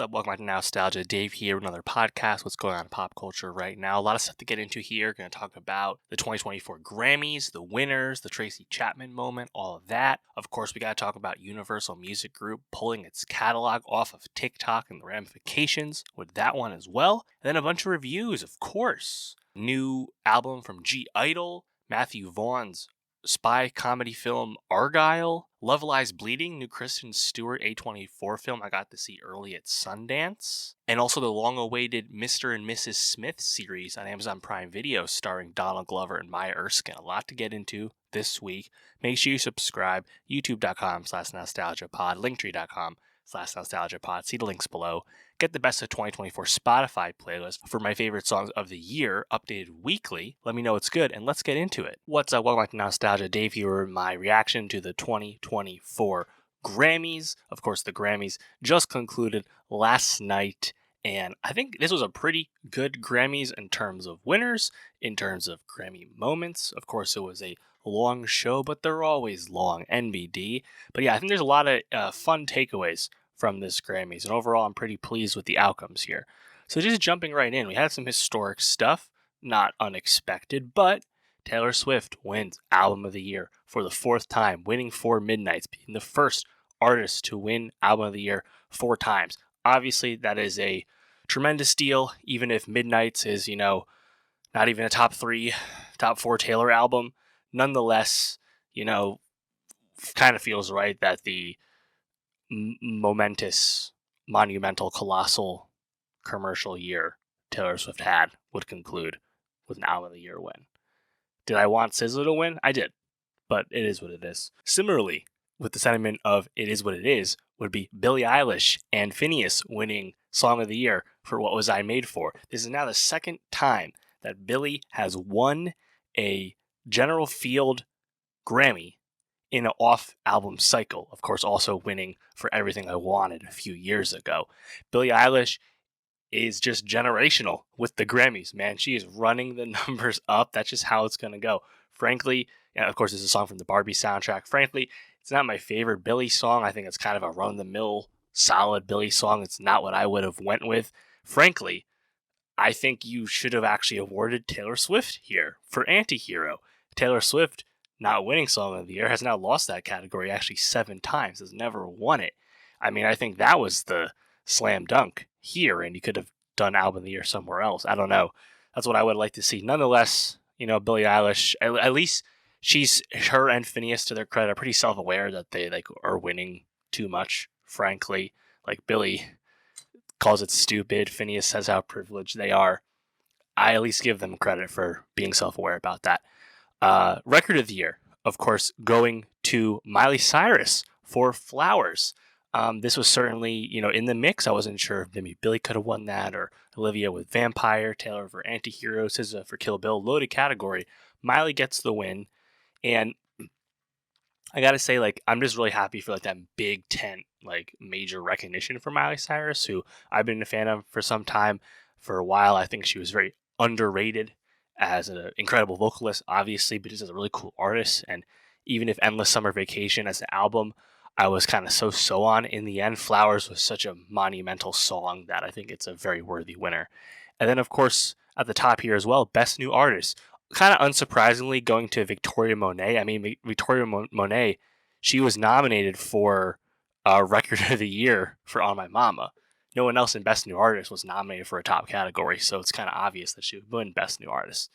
up? Welcome back to Nostalgia. Dave here, another podcast. What's going on in pop culture right now? A lot of stuff to get into here. Going to talk about the 2024 Grammys, the winners, the Tracy Chapman moment, all of that. Of course, we got to talk about Universal Music Group pulling its catalog off of TikTok and the ramifications with that one as well. And then a bunch of reviews, of course. New album from I-DLE, Matthew Vaughn's spy comedy film Argylle, Levelized Bleeding, new Kristen Stewart A24 film I got to see early at Sundance, and also the long-awaited Mr. and Mrs. Smith series on Amazon Prime Video starring Donald Glover and Maya Erskine. A lot to get into this week. Make sure you subscribe, youtube.com/nostalgiapod, linktree.com/nostalgiapod. See the links below. Get the best of 2024 Spotify playlist for my favorite songs of the year, updated weekly. Let me know it's good, and let's get into it. What's up? Welcome back to Nostalgia. Dave here, my reaction to the 2024 Grammys. Of course, the Grammys just concluded last night, and I think this was a pretty good Grammys in terms of winners, in terms of Grammy moments. Of course, it was a long show, but they're always long, NBD. But yeah, I think there's a lot of fun takeaways from this Grammys, and overall I'm pretty pleased with the outcomes here. So just jumping right in, we had some historic stuff, not unexpected, but Taylor Swift wins Album of the Year for the fourth time, winning 4 Midnights, being the first artist to win Album of the Year 4 times. Obviously, that is a tremendous deal, even if Midnights is, not even a top 4 Taylor album. Nonetheless, kind of feels right that the monumental, colossal commercial year Taylor Swift had would conclude with an Album of the Year win. Did I want SZA to win? I did, but it is what it is. Similarly, with the sentiment of it is what it is, would be Billie Eilish and Finneas winning Song of the Year for What Was I Made For. This is now the second time that Billie has won a General Field Grammy in an off-album cycle. Of course, also winning for Everything I Wanted a few years ago. Billie Eilish is just generational with the Grammys, man. She is running the numbers up. That's just how it's going to go. Frankly, and of course, this is a song from the Barbie soundtrack. Frankly, it's not my favorite Billie song. I think it's kind of a run-of-the-mill, solid Billie song. It's not what I would have went with. Frankly, I think you should have actually awarded Taylor Swift here for Antihero. Taylor Swift, not winning Song of the Year, has now lost that category actually 7 times, has never won it. I mean, I think that was the slam dunk here, and you could have done Album of the Year somewhere else. I don't know. That's what I would like to see. Nonetheless, Billie Eilish, at least her and Finneas, to their credit, are pretty self-aware that they are winning too much, frankly. Billie calls it stupid. Finneas says how privileged they are. I at least give them credit for being self-aware about that. Record of the Year, of course, going to Miley Cyrus for Flowers. This was certainly, in the mix. I wasn't sure if maybe Billie could have won that, or Olivia with Vampire, Taylor for Antihero, SZA for Kill Bill. Loaded category. Miley gets the win, and I gotta say, I'm just really happy for that big tent, major recognition for Miley Cyrus, who I've been a fan of for some time. For a while, I think she was very underrated as an incredible vocalist, obviously, but just as a really cool artist. And even if Endless Summer Vacation as an album, I was kind of so on, in the end, Flowers was such a monumental song that I think it's a very worthy winner. And then, of course, at the top here as well, Best New Artist. Kind of unsurprisingly, going to Victoria Monet. I mean, Victoria Monet, she was nominated for Record of the Year for On My Mama. No one else in Best New Artist was nominated for a top category, so it's kind of obvious that she would win Best New Artist.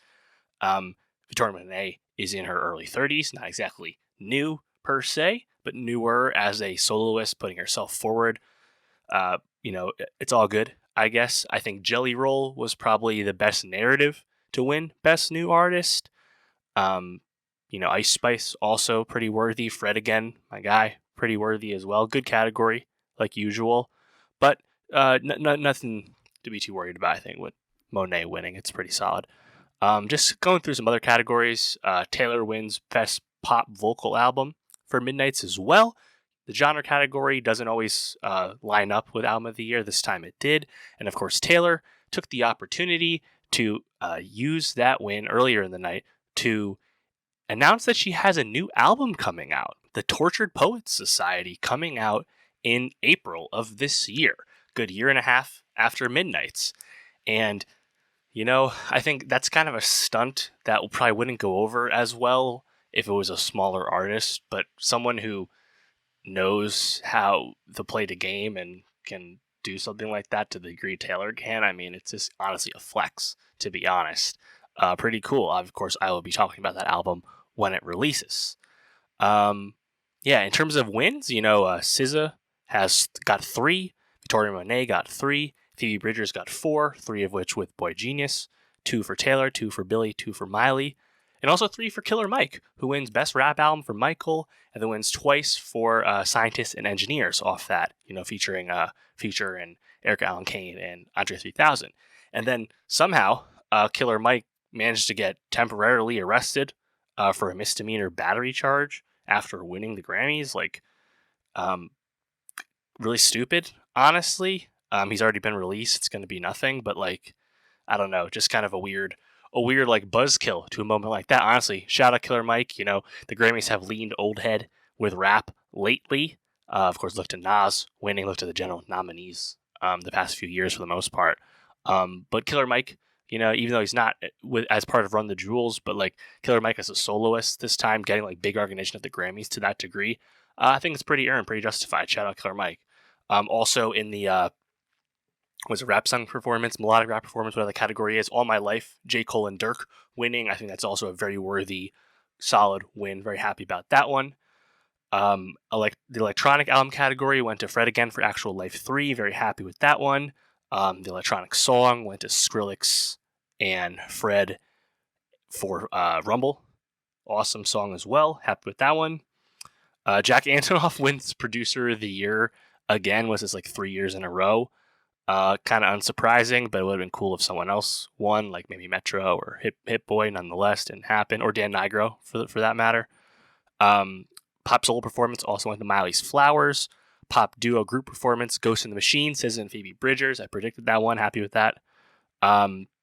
Victoria Monet is in her early 30s, not exactly new per se, but newer as a soloist, putting herself forward. It's all good, I guess. I think Jelly Roll was probably the best narrative to win Best New Artist. Ice Spice, also pretty worthy. Fred again, my guy, pretty worthy as well. Good category, like usual. But nothing to be too worried about, I think, with Monet winning. It's pretty solid. Just going through some other categories. Taylor wins Best Pop Vocal Album for Midnights as well. The genre category doesn't always line up with Album of the Year. This time it did. And of course, Taylor took the opportunity to use that win earlier in the night to announce that she has a new album coming out. The Tortured Poets Society, coming out in April of this year. good year and a half after Midnights. And, I think that's kind of a stunt that probably wouldn't go over as well if it was a smaller artist, but someone who knows how to play the game and can do something like that to the degree Taylor can. I mean, it's just honestly a flex, to be honest. Pretty cool. Of course, I will be talking about that album when it releases. Yeah, in terms of wins, SZA has got 3, Victoria Monet got 3, Phoebe Bridgers got 4, 3 of which with Boy Genius, 2 for Taylor, 2 for Billie, 2 for Miley, and also 3 for Killer Mike, who wins Best Rap Album for Michael, and then wins twice for Scientists and Engineers off that, featuring Future and Erica Allen Kane and Andre 3000. And then somehow Killer Mike managed to get temporarily arrested for a misdemeanor battery charge after winning the Grammys. Really stupid, honestly. He's already been released. It's going to be nothing, but I don't know, just kind of a weird buzzkill to a moment like that. Honestly, shout out Killer Mike. The Grammys have leaned old head with rap lately. Of course, look to Nas winning, look to the general nominees the past few years for the most part. But Killer Mike, even though he's not as part of Run the Jewels, but Killer Mike as a soloist this time, getting big recognition at the Grammys to that degree, I think it's pretty earned, pretty justified. Shout out Killer Mike. Also in the was a rap song performance, melodic rap performance, whatever the category is, All My Life, J. Cole and Dirk winning. I think that's also a very worthy, solid win. Very happy about that one. The electronic album category went to Fred again for Actual Life 3. Very happy with that one. The electronic song went to Skrillex and Fred for Rumble. Awesome song as well. Happy with that one. Jack Antonoff wins Producer of the Year again. Was this 3 years in a row? Kind of unsurprising, but it would have been cool if someone else won, like maybe Metro or Hit Boy. Nonetheless, didn't happen, or Dan Nigro for that matter. Pop solo performance also went to Miley's Flowers. Pop duo group performance, Ghost in the Machine, SZA and Phoebe Bridgers. I predicted that one. Happy with that.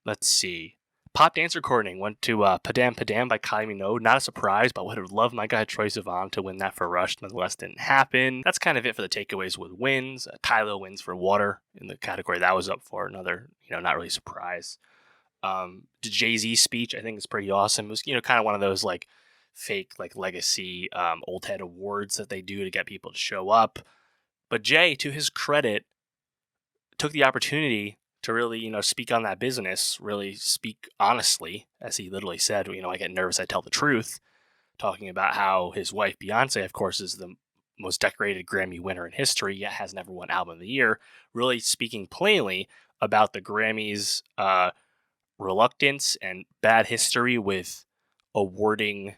Let's see. Pop dance recording went to Padam Padam by Kylie Minogue. Not a surprise, but would have loved my guy Troye Sivan to win that for Rush. Nonetheless, didn't happen. That's kind of it for the takeaways with wins. Kylo wins for Water in the category that was up for. Another, not really surprise. The Jay-Z speech, I think, is pretty awesome. It was, kind of one of those fake legacy old head awards that they do to get people to show up. But Jay, to his credit, took the opportunity to really, speak on that business, really speak honestly, as he literally said, I get nervous, I tell the truth, talking about how his wife, Beyonce, of course, is the most decorated Grammy winner in history, yet has never won Album of the Year, really speaking plainly about the Grammys' reluctance and bad history with awarding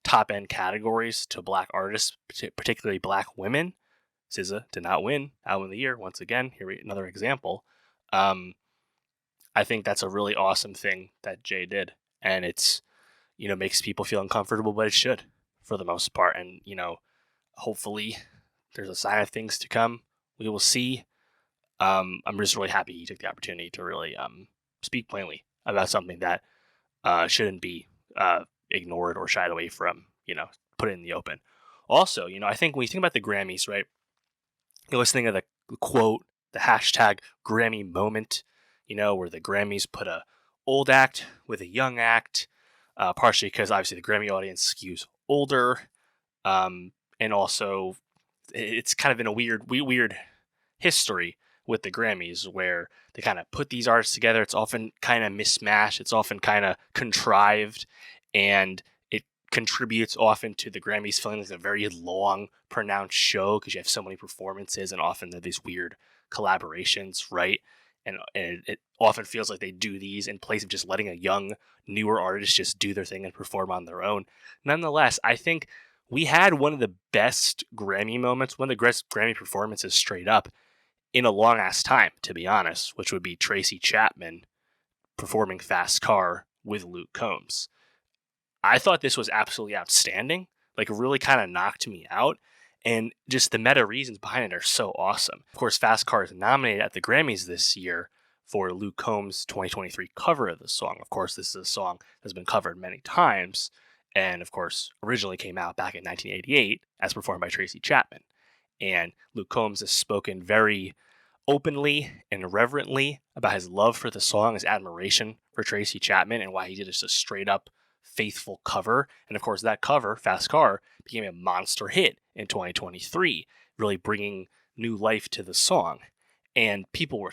top-end categories to Black artists, particularly Black women. SZA did not win Album of the Year, once again, here another example. I think that's a really awesome thing that Jay did, and it's, makes people feel uncomfortable, but it should, for the most part, and, hopefully there's a sign of things to come. We will see. I'm just really happy he took the opportunity to really speak plainly about something that shouldn't be ignored or shied away from, put it in the open. Also, I think when you think about the Grammys, right, you're listening to the quote, the hashtag Grammy moment, where the Grammys put a old act with a young act, partially because obviously the Grammy audience skews older, and also it's kind of been a weird history with the Grammys where they kind of put these artists together. It's often kind of mismatched. It's often kind of contrived, and it contributes often to the Grammys feeling like a very long, pronounced show because you have so many performances, and often they're these weird collaborations, right? And it often feels like they do these in place of just letting a young, newer artist just do their thing and perform on their own. Nonetheless, I think we had one of the best Grammy moments, one of the best Grammy performances straight up in a long ass time, to be honest, which would be Tracy Chapman performing Fast Car with Luke Combs. I thought this was absolutely outstanding. It really kind of knocked me out. And just the meta reasons behind it are so awesome. Of course, Fast Car is nominated at the Grammys this year for Luke Combs' 2023 cover of the song. Of course, this is a song that's been covered many times, and of course, originally came out back in 1988 as performed by Tracy Chapman. And Luke Combs has spoken very openly and reverently about his love for the song, his admiration for Tracy Chapman, and why he did just a straight up faithful cover. And of course, that cover, Fast Car, became a monster hit in 2023, really bringing new life to the song. And people were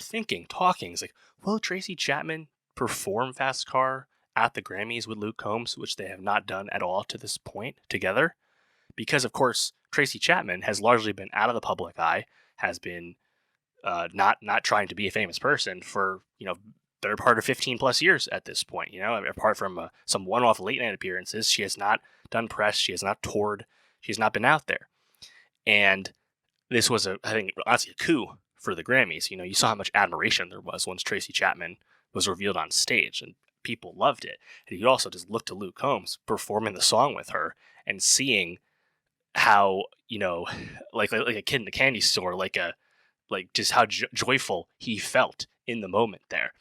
talking, it's like, will Tracy Chapman perform Fast Car at the Grammys with Luke Combs, which they have not done at all to this point together? Because, of course, Tracy Chapman has largely been out of the public eye, has been not trying to be a famous person for, better part of 15 plus years at this point. Apart from some one-off late night appearances, she has not done press, she has not toured, she has not been out there. And this was, I think, honestly, a coup for the Grammys. You saw how much admiration there was once Tracy Chapman was revealed on stage, and people loved it. And you also just look to Luke Combs performing the song with her and seeing how, like a kid in a candy store, like just how joyful he felt in the moment there.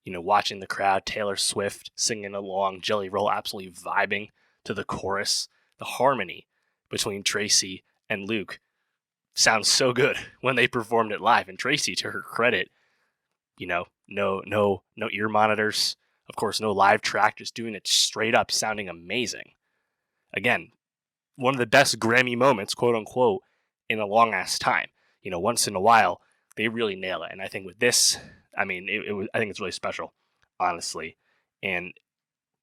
Watching the crowd, Taylor Swift singing along, Jelly Roll absolutely vibing to the chorus. The harmony between Tracy and Luke sounds so good when they performed it live. And Tracy, to her credit, no ear monitors, of course, no live track, just doing it straight up, sounding amazing. Again, one of the best Grammy moments, quote unquote, in a long ass time. Once in a while, they really nail it. And I think with this, I think it's really special, honestly. And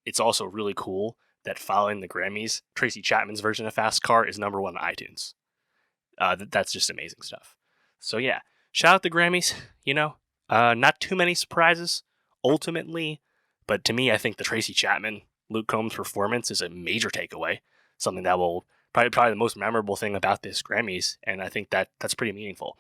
it's also really cool that following the Grammys, Tracy Chapman's version of Fast Car is number one on iTunes. That's just amazing stuff. So yeah, shout out the Grammys. Not too many surprises ultimately, but to me, I think the Tracy Chapman, Luke Combs performance is a major takeaway. Something that will probably the most memorable thing about this Grammys, and I think that's pretty meaningful.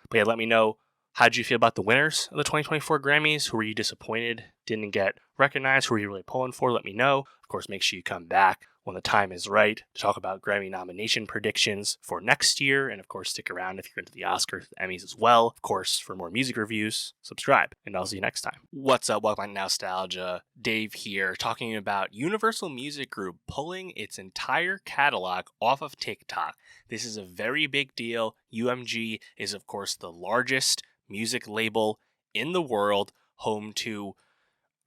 But yeah, let me know, how did you feel about the winners of the 2024 Grammys? Who were you disappointed didn't get recognized? Who were you really pulling for? Let me know. Of course, make sure you come back when the time is right to talk about Grammy nomination predictions for next year. And of course, stick around if you're into the Oscars, the Emmys as well. Of course, for more music reviews, subscribe, and I'll see you next time. What's up? Welcome to Nostalgia. Dave here, talking about Universal Music Group pulling its entire catalog off of TikTok. This is a very big deal. UMG is, of course, the largest music label in the world, home to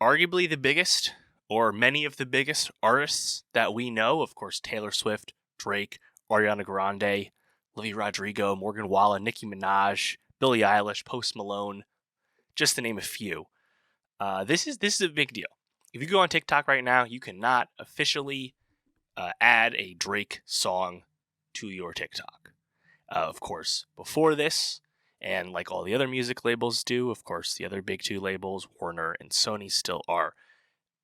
arguably the biggest, or many of the biggest artists that we know. Of course, Taylor Swift, Drake, Ariana Grande, Olivia Rodrigo, Morgan Wallen, Nicki Minaj, Billie Eilish, Post Malone, just to name a few. This is a big deal. If you go on TikTok right now, you cannot officially add a Drake song to your TikTok. Of course, before this, and like all the other music labels do, of course, the other big two labels, Warner and Sony, still are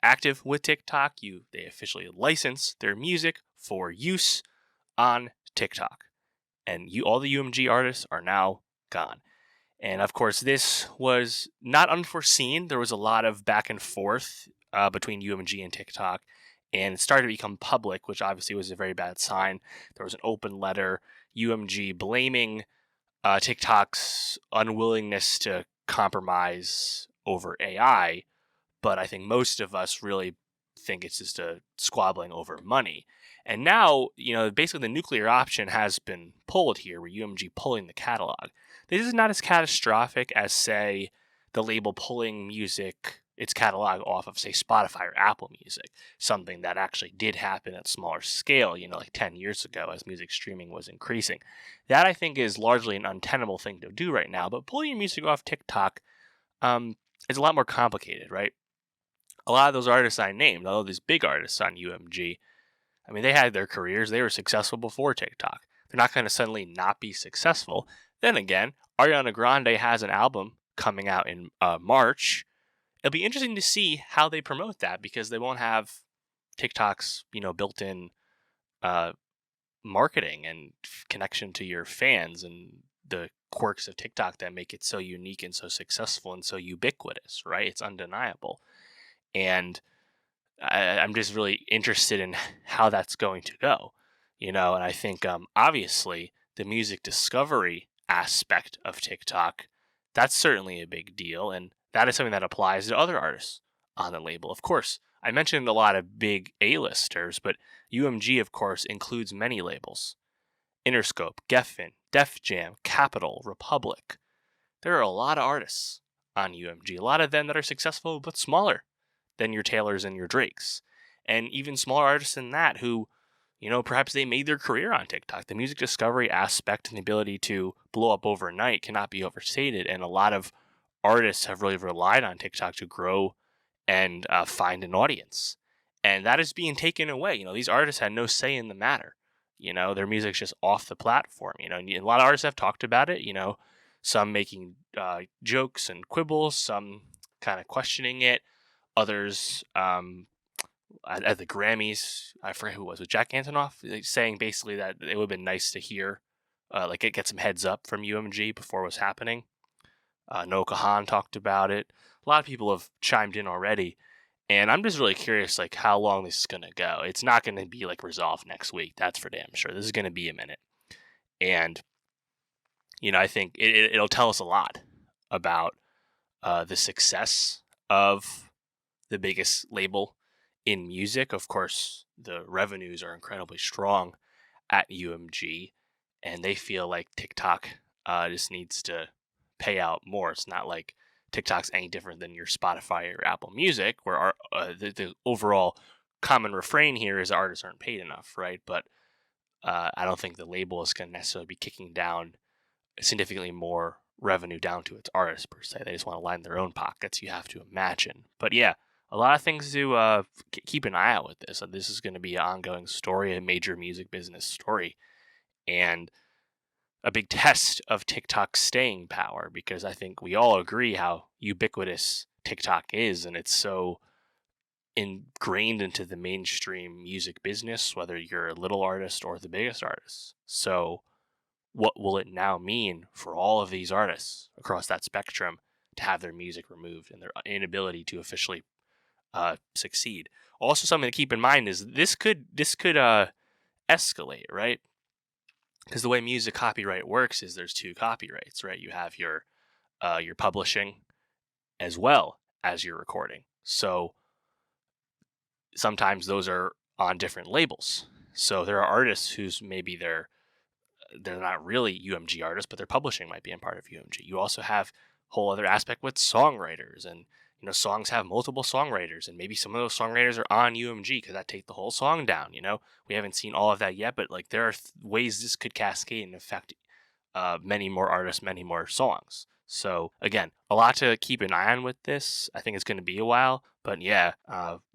active with TikTok. They officially license their music for use on TikTok. And all the UMG artists are now gone. And of course, this was not unforeseen. There was a lot of back and forth between UMG and TikTok, and it started to become public, which obviously was a very bad sign. There was an open letter, UMG blaming TikTok's unwillingness to compromise over AI, but I think most of us really think it's just a squabbling over money. And now, basically the nuclear option has been pulled here, with UMG pulling the catalog. This is not as catastrophic as, say, the label pulling its catalog off of, say, Spotify or Apple Music, something that actually did happen at smaller scale, like 10 years ago as music streaming was increasing. That, I think, is largely an untenable thing to do right now, but pulling your music off TikTok is a lot more complicated, right? A lot of those artists I named, all these big artists on UMG, they had their careers, they were successful before TikTok. They're not going to suddenly not be successful. Then again, Ariana Grande has an album coming out in March. It'll be interesting to see how they promote that, because they won't have TikTok's, built-in marketing and connection to your fans and the quirks of TikTok that make it so unique and so successful and so ubiquitous, right? It's undeniable. And I'm just really interested in how that's going to go, and I think obviously the music discovery aspect of TikTok, that's certainly a big deal, and that is something that applies to other artists on the label. Of course, I mentioned a lot of big A-listers, but UMG, of course, includes many labels. Interscope, Geffen, Def Jam, Capitol, Republic. there are a lot of artists on UMG, a lot of them that are successful but smaller than your Taylors and your Drakes, and even smaller artists than that who, perhaps they made their career on TikTok. The music discovery aspect and the ability to blow up overnight cannot be overstated, and a lot of artists have really relied on TikTok to grow and find an audience. And that is being taken away. These artists had no say in the matter. Their music's just off the platform. And a lot of artists have talked about it. Some making jokes and quibbles, some kind of questioning it, others at the Grammys, I forget who it was, with Jack Antonoff, saying basically that it would have been nice to hear, get some heads up from UMG before it was happening. Noah Kahan talked about it. A lot of people have chimed in already, and I'm just really curious, how long this is going to go. It's not going to be, resolved next week. That's for damn sure. This is going to be a minute. And, I think it'll tell us a lot about the success of the biggest label in music. Of course, the revenues are incredibly strong at UMG, and they feel like TikTok just needs to pay out more. It's not like TikTok's any different than your Spotify or Apple Music, where the overall common refrain here is artists aren't paid enough, right? But I don't think the label is going to necessarily be kicking down significantly more revenue down to its artists per se. They just want to line their own pockets, you have to imagine. But yeah, a lot of things to keep an eye out with this. This is going to be an ongoing story, a major music business story, and a big test of TikTok's staying power, because I think we all agree how ubiquitous TikTok is, and it's so ingrained into the mainstream music business, whether you're a little artist or the biggest artist. So what will it now mean for all of these artists across that spectrum to have their music removed and their inability to officially succeed? Also, something to keep in mind is this could escalate, right? Because the way music copyright works is there's two copyrights, right? You have your publishing as well as your recording. So sometimes those are on different labels. So there are artists whose maybe they're not really UMG artists, but their publishing might be in part of UMG. You also have a whole other aspect with songwriters, and songs have multiple songwriters, and maybe some of those songwriters are on UMG because that take the whole song down. We haven't seen all of that yet, but there are ways this could cascade and affect many more artists, many more songs. So again, a lot to keep an eye on with this. I think it's going to be a while, but yeah,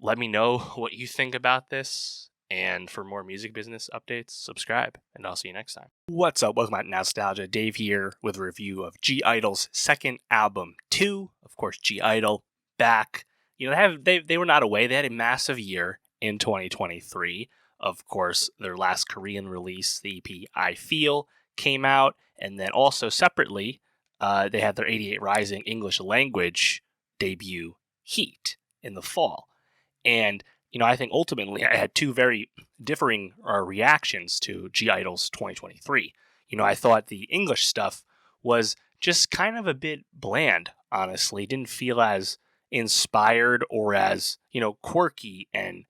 let me know what you think about this. And for more music business updates, subscribe, and I'll see you next time. What's up? Welcome back to Nostalgia. Dave here with a review of (G)I-DLE's second album, 2. Of course, (G)I-DLE back. They were not away. They had a massive year in 2023. Of course, their last Korean release, the EP I Feel, came out, and then also separately, they had their 88 Rising English language debut, Heat, in the fall. And I think ultimately I had two very differing reactions to (G)I-DLE's 2023. I thought the English stuff was just kind of a bit bland, honestly. Didn't feel as inspired or as, quirky and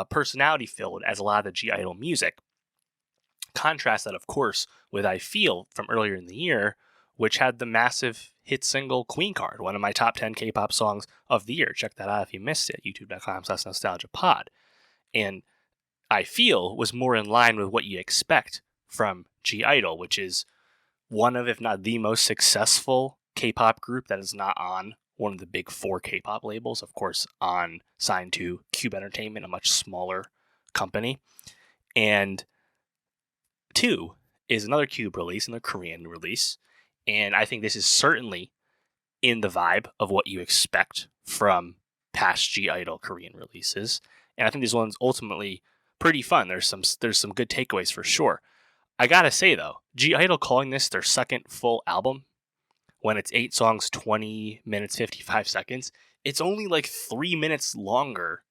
personality filled as a lot of the (G)I-DLE music. Contrast that, of course, with I Feel from earlier in the year, which had the massive hit single Queen Card, one of my top 10 K-pop songs of the year. Check that out if you missed it, youtube.com/nostalgiapod. And I Feel was more in line with what you expect from (G)I-DLE, which is one of, if not the most successful K-pop group that is not on one of the big 4 K-pop labels, of course, signed to Cube Entertainment, a much smaller company. And 2 is another Cube release, another Korean release. And I think this is certainly in the vibe of what you expect from past (G)I-DLE Korean releases. And I think this one's ultimately pretty fun. There's some good takeaways for sure. I gotta say though, (G)I-DLE calling this their second full album when it's 8 songs, 20 minutes, 55 seconds, it's only 3 minutes longer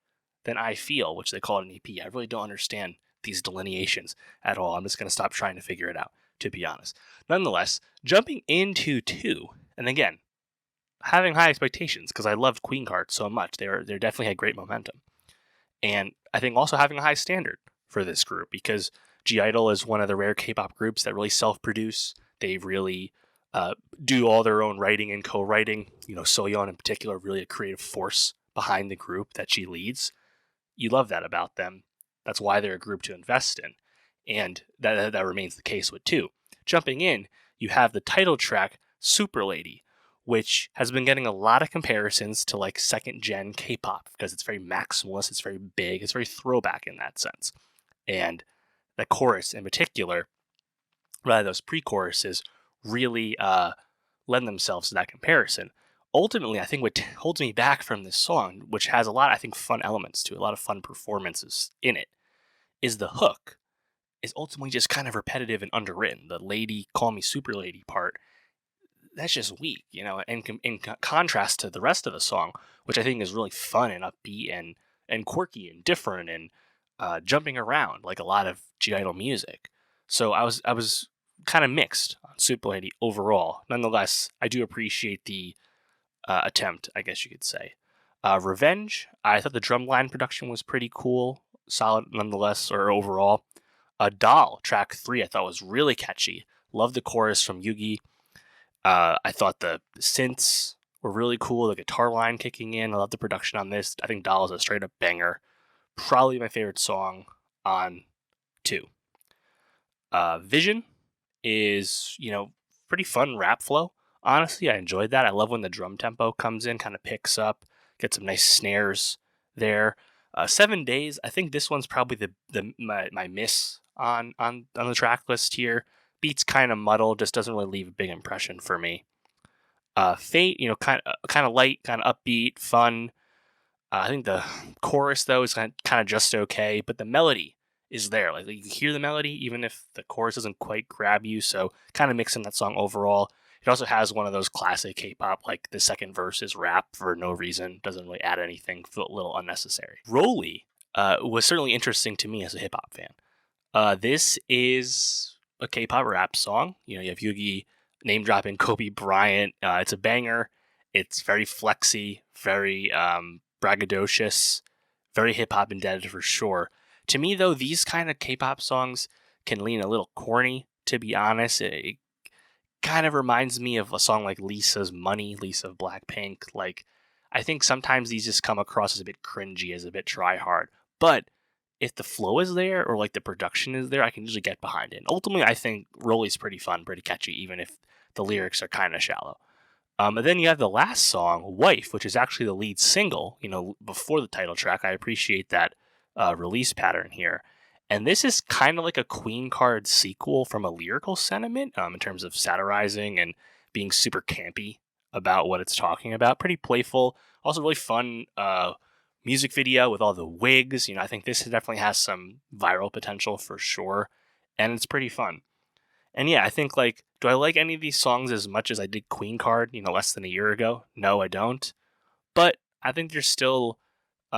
than I Feel, which they call it an EP. I really don't understand these delineations at all. I'm just going to stop trying to figure it out, to be honest. Nonetheless, jumping into 2, and again, having high expectations because I loved Queen Card so much. They definitely had great momentum. And I think also having a high standard for this group, because (G)I-DLE is one of the rare K-pop groups that really self-produce. They really do all their own writing and co-writing. Soyeon in particular, really a creative force behind the group that she leads. You love that about them. That's why they're a group to invest in. And that remains the case with 2. Jumping in, you have the title track, Super Lady, which has been getting a lot of comparisons to like second gen K-pop because it's very maximalist, it's very big, it's very throwback in that sense. And the chorus in particular, rather those pre-choruses, really lend themselves to that comparison. Ultimately, I think what holds me back from this song, which has a lot, I think, fun elements to it, a lot of fun performances in it, is the hook is ultimately just kind of repetitive and underwritten. The lady, call me super lady part, that's just weak, and in contrast to the rest of the song, which I think is really fun and upbeat and quirky and different and jumping around like a lot of G-idle music. So I was kind of mixed on Super Lady overall. Nonetheless, I do appreciate the attempt, I guess you could say. Revenge, I thought the drumline production was pretty cool, solid nonetheless, or overall. I-DLE, track 3, I thought was really catchy. Love the chorus from Yugi. I thought the synths were really cool, the guitar line kicking in. I love the production on this. I think I-DLE is a straight up banger. Probably my favorite song on 2. Vision is, pretty fun rap flow. Honestly, I enjoyed that. I love when the drum tempo comes in, kind of picks up, get some nice snares there. 7 Days, I think this one's probably my miss on the track list here. Beats kind of muddled, just doesn't really leave a big impression for me. Fate, kind of light, kind of upbeat, fun. I think the chorus though is kind of just okay, but the melody is there. Like you hear the melody even if the chorus doesn't quite grab you. So kind of mixing that song overall. It also has one of those classic K-pop, like the second verse is rap for no reason, doesn't really add anything, feel a little unnecessary. Roly was certainly interesting to me as a hip hop fan. This is a K-pop rap song. You have Yugi name dropping Kobe Bryant. It's a banger. It's very flexy, very braggadocious, very hip hop indebted for sure. To me, though, these kind of K-pop songs can lean a little corny, to be honest. It kind of reminds me of a song like Lisa's Money, Lisa of Blackpink. Like, I think sometimes these just come across as a bit cringy, as a bit try hard. But if the flow is there or like the production is there, I can usually get behind it. And ultimately, I think Rolly's pretty fun, pretty catchy, even if the lyrics are kind of shallow. And then you have the last song, Wife, which is actually the lead single, before the title track. I appreciate that release pattern here. And this is kind of like a Queen Card sequel from a lyrical sentiment in terms of satirizing and being super campy about what it's talking about. Pretty playful. Also really fun music video with all the wigs. I think this definitely has some viral potential for sure. And it's pretty fun. And yeah, I think do I like any of these songs as much as I did Queen Card, less than a year ago? No, I don't. But I think there's still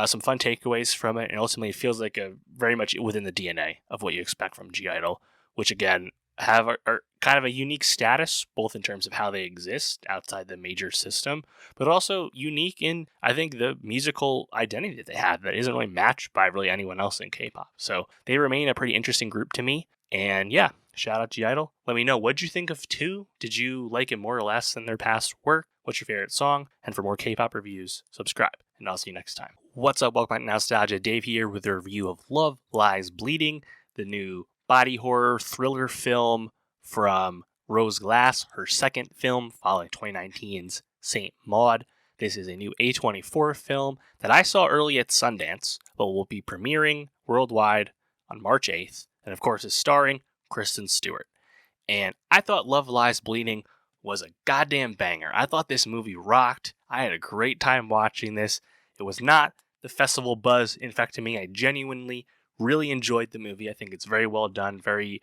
some fun takeaways from it, and ultimately it feels like a very much within the DNA of what you expect from G-idle, which again are kind of a unique status, both in terms of how they exist outside the major system, but also unique in, I think, the musical identity that they have that isn't really matched by really anyone else in K-pop. So they remain a pretty interesting group to me, and yeah, shout out G-idle. Let me know, what'd you think of 2? Did you like it more or less than their past work? What's your favorite song? And for more K-pop reviews, subscribe, and I'll see you next time. What's up? Welcome back to Nostalgia. Dave here with a review of Love Lies Bleeding, the new body horror thriller film from Rose Glass, her second film following 2019's Saint Maud. This is a new A24 film that I saw early at Sundance, but will be premiering worldwide on March 8th, and of course is starring Kristen Stewart. And I thought Love Lies Bleeding was a goddamn banger. I thought this movie rocked. I had a great time watching this. It was not the festival buzz. In fact, to me, I genuinely really enjoyed the movie. I think it's very well done, very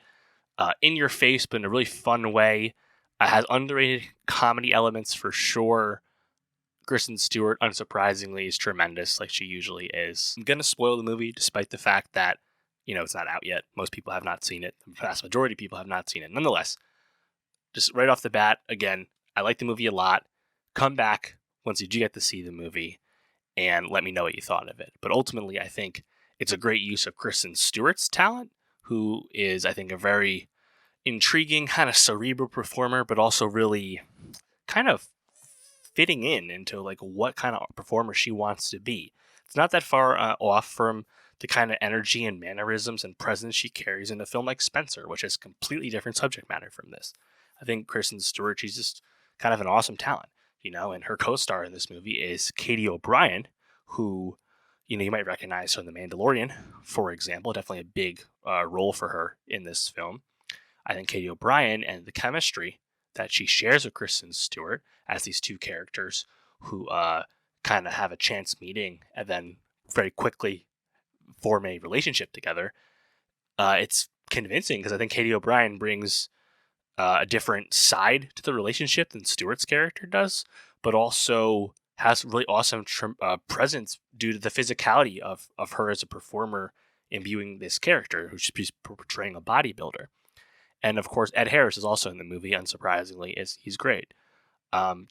in your face, but in a really fun way. It has underrated comedy elements for sure. Kristen Stewart, unsurprisingly, is tremendous, like she usually is. I'm going to spoil the movie, despite the fact that, it's not out yet. Most people have not seen it. The vast majority of people have not seen it. Nonetheless, just right off the bat, again, I like the movie a lot. Come back once you do get to see the movie and let me know what you thought of it. But ultimately, I think it's a great use of Kristen Stewart's talent, who is, I think, a very intriguing, kind of cerebral performer, but also really kind of fitting into like what kind of performer she wants to be. It's not that far off from the kind of energy and mannerisms and presence she carries in a film like Spencer, which is completely different subject matter from this. I think Kristen Stewart, she's just kind of an awesome talent, and her co-star in this movie is Katie O'Brien, who, you might recognize from The Mandalorian, for example. Definitely a big role for her in this film. I think Katie O'Brien and the chemistry that she shares with Kristen Stewart as these two characters who kind of have a chance meeting and then very quickly form a relationship together. It's convincing because I think Katie O'Brien brings a different side to the relationship than Stewart's character does, but also has really awesome presence due to the physicality of her as a performer imbuing this character, who she's portraying a bodybuilder. And of course, Ed Harris is also in the movie, unsurprisingly, he's great.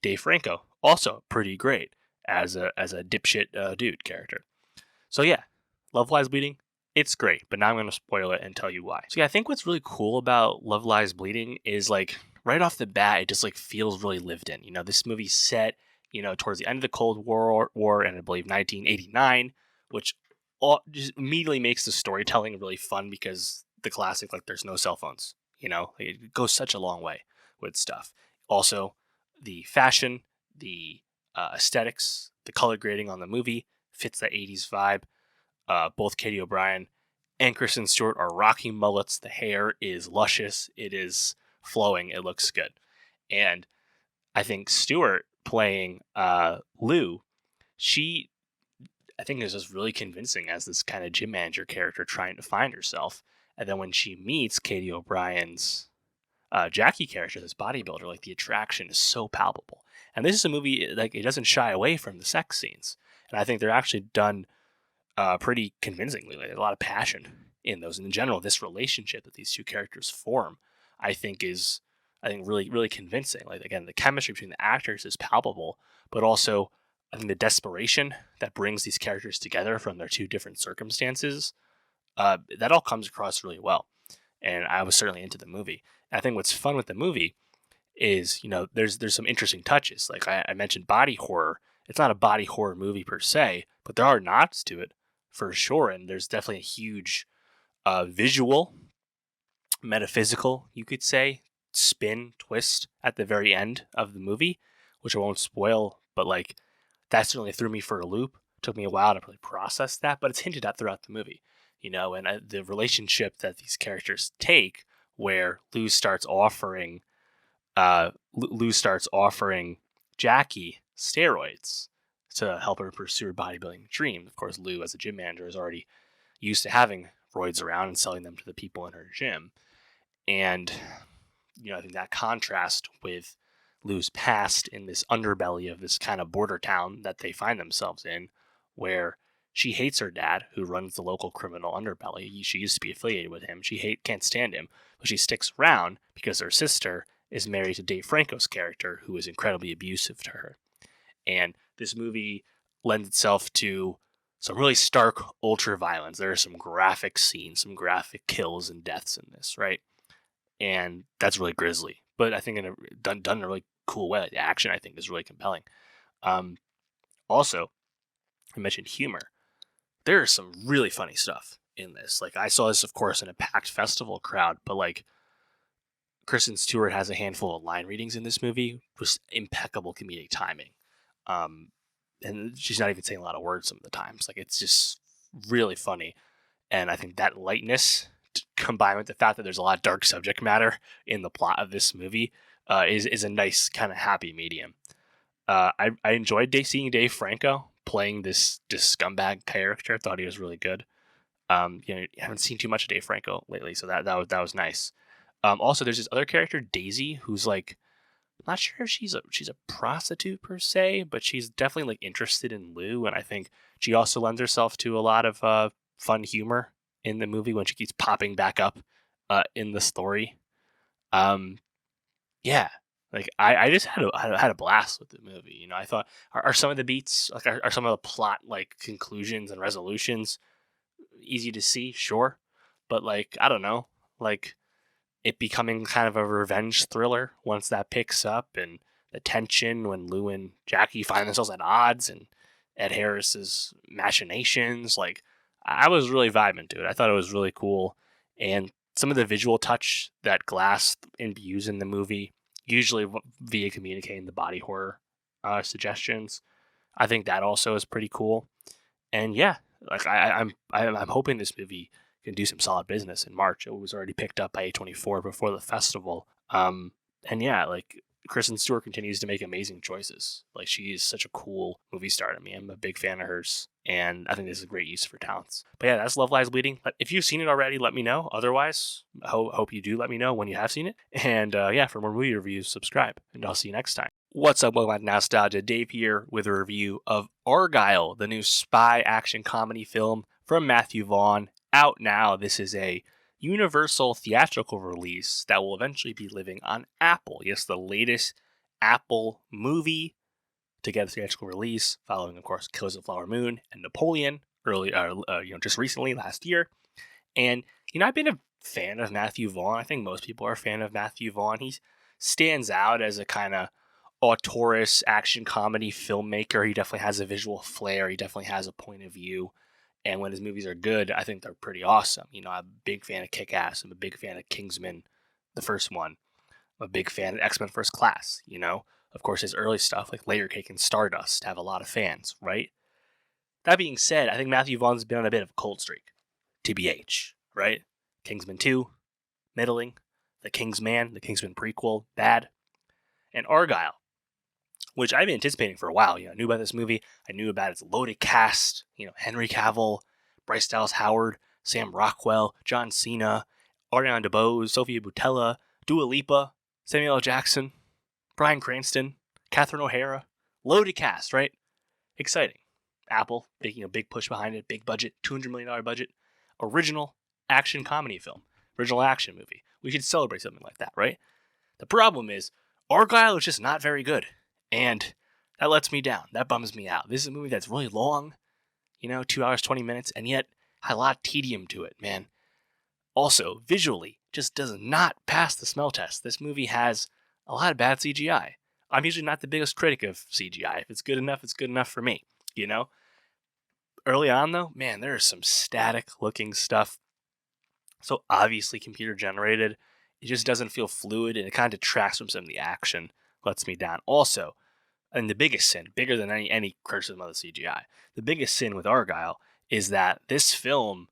Dave Franco, also pretty great as a dipshit dude character. So yeah, Love Lies Bleeding, it's great, but now I'm going to spoil it and tell you why. So yeah, I think what's really cool about Love Lies Bleeding is like right off the bat, it just like feels really lived in. This movie's set, towards the end of the Cold War, and I believe 1989, which just immediately makes the storytelling really fun because the classic, like, there's no cell phones. It goes such a long way with stuff. Also, the fashion, the aesthetics, the color grading on the movie fits that 80s vibe. Both Katie O'Brien and Kristen Stewart are rocking mullets. The hair is luscious. It is flowing. It looks good. And I think Stewart playing Lou, I think is just really convincing as this kind of gym manager character trying to find herself. And then when she meets Katie O'Brien's Jackie character, this bodybuilder, like the attraction is so palpable. And this is a movie, like, it doesn't shy away from the sex scenes. And I think they're actually done pretty convincingly. Like, there's a lot of passion in those. And in general, this relationship that these two characters form, I think really, really convincing. Like, again, the chemistry between the actors is palpable, but also I think the desperation that brings these characters together from their two different circumstances, that all comes across really well. And I was certainly into the movie. And I think what's fun with the movie is, there's some interesting touches. Like I mentioned body horror. It's not a body horror movie per se, but there are nods to it for sure. And there's definitely a huge visual, metaphysical, you could say, spin twist at the very end of the movie, which I won't spoil, but like that certainly threw me for a loop. It took me a while to really process that, but it's hinted at throughout the movie. And the relationship that these characters take, where Lou starts offering Jackie steroids to help her pursue her bodybuilding dream. Of course, Lou, as a gym manager, is already used to having roids around and selling them to the people in her gym. And, I think that contrast with Lou's past in this underbelly of this kind of border town that they find themselves in, where she hates her dad, who runs the local criminal underbelly. She used to be affiliated with him. She can't stand him, but she sticks around because her sister is married to Dave Franco's character, who is incredibly abusive to her. And this movie lends itself to some really stark ultra violence. There are some graphic scenes, some graphic kills and deaths in this, right? And that's really grisly, but I think done in a really cool way. The action, I think, is really compelling. Also, I mentioned humor. There is some really funny stuff in this. Like, I saw this, of course, in a packed festival crowd, but like, Kristen Stewart has a handful of line readings in this movie with impeccable comedic timing. And she's not even saying a lot of words some of the times. Like, it's just really funny. And I think that lightness, combined with the fact that there's a lot of dark subject matter in the plot of this movie, is a nice kind of happy medium. I enjoyed seeing Dave Franco playing this scumbag character. I thought he was really good. I haven't seen too much of Dave Franco lately, so that was nice. Also, there's this other character, Daisy, who's like, I'm not sure if she's a prostitute per se, but she's definitely like interested in Lou, and I think she also lends herself to a lot of fun humor in the movie when she keeps popping back up in the story. Yeah, like I just had a blast with the movie. I thought, are some of the beats, like, are some of the plot, like, conclusions and resolutions easy to see? Sure, but like, I don't know, like, it becoming kind of a revenge thriller once that picks up, and the tension when Lou and Jackie find themselves at odds, and Ed Harris's machinations. Like, I was really vibing to it. I thought it was really cool. And some of the visual touch that Glass imbues in the movie, usually via communicating the body horror suggestions, I think that also is pretty cool. And yeah, like I'm hoping this movie can do some solid business in March. It was already picked up by A24 before the festival. And yeah, like Kristen Stewart continues to make amazing choices. Like, she is such a cool movie star to me. I'm a big fan of hers, and I think this is a great use for talents. But yeah, that's Love Lies Bleeding. If you've seen it already, let me know. Otherwise, hope you do let me know when you have seen it. And yeah, for more movie reviews, subscribe, and I'll see you next time. What's up, welcome back to Nostalgia. Dave here with a review of Argylle, the new spy action comedy film from Matthew Vaughn, out now. This is a Universal theatrical release that will eventually be living on Apple. Yes, the latest Apple movie to get a theatrical release, following, of course, Killers of the Flower Moon and Napoleon just recently, last year. And I've been a fan of Matthew Vaughn. I think most people are a fan of Matthew Vaughn. He stands out as a kind of auteurist action comedy filmmaker. He definitely has a visual flair. He definitely has a point of view. And when his movies are good, I think they're pretty awesome. I'm a big fan of Kick-Ass. I'm a big fan of Kingsman, the first one. I'm a big fan of X-Men First Class. Of course, his early stuff like Layer Cake and Stardust have a lot of fans, right? That being said, I think Matthew Vaughn's been on a bit of a cold streak, TBH, right? Kingsman 2, middling. The Kingsman prequel, bad. And Argylle, which I've been anticipating for a while. I knew about this movie. I knew about its loaded cast. Henry Cavill, Bryce Dallas Howard, Sam Rockwell, John Cena, Ariana DeBose, Sophia Boutella, Dua Lipa, Samuel L. Jackson, Bryan Cranston, Catherine O'Hara. Loaded cast, right? Exciting. Apple making a big push behind it. Big budget, $200 million budget. Original action comedy film. Original action movie. We should celebrate something like that, right? The problem is, Argylle is just not very good. And that lets me down. That bums me out. This is a movie that's really long, 2 hours, 20 minutes, and yet had a lot of tedium to it, man. Also, visually, just does not pass the smell test. This movie has a lot of bad CGI. I'm usually not the biggest critic of CGI. If it's good enough for me, Early on, though, man, there is some static-looking stuff. So obviously computer generated. It just doesn't feel fluid, and it kind of detracts from some of the action. Lets me down. Also, and the biggest sin, bigger than any criticism of the CGI, the biggest sin with Argylle is that this film,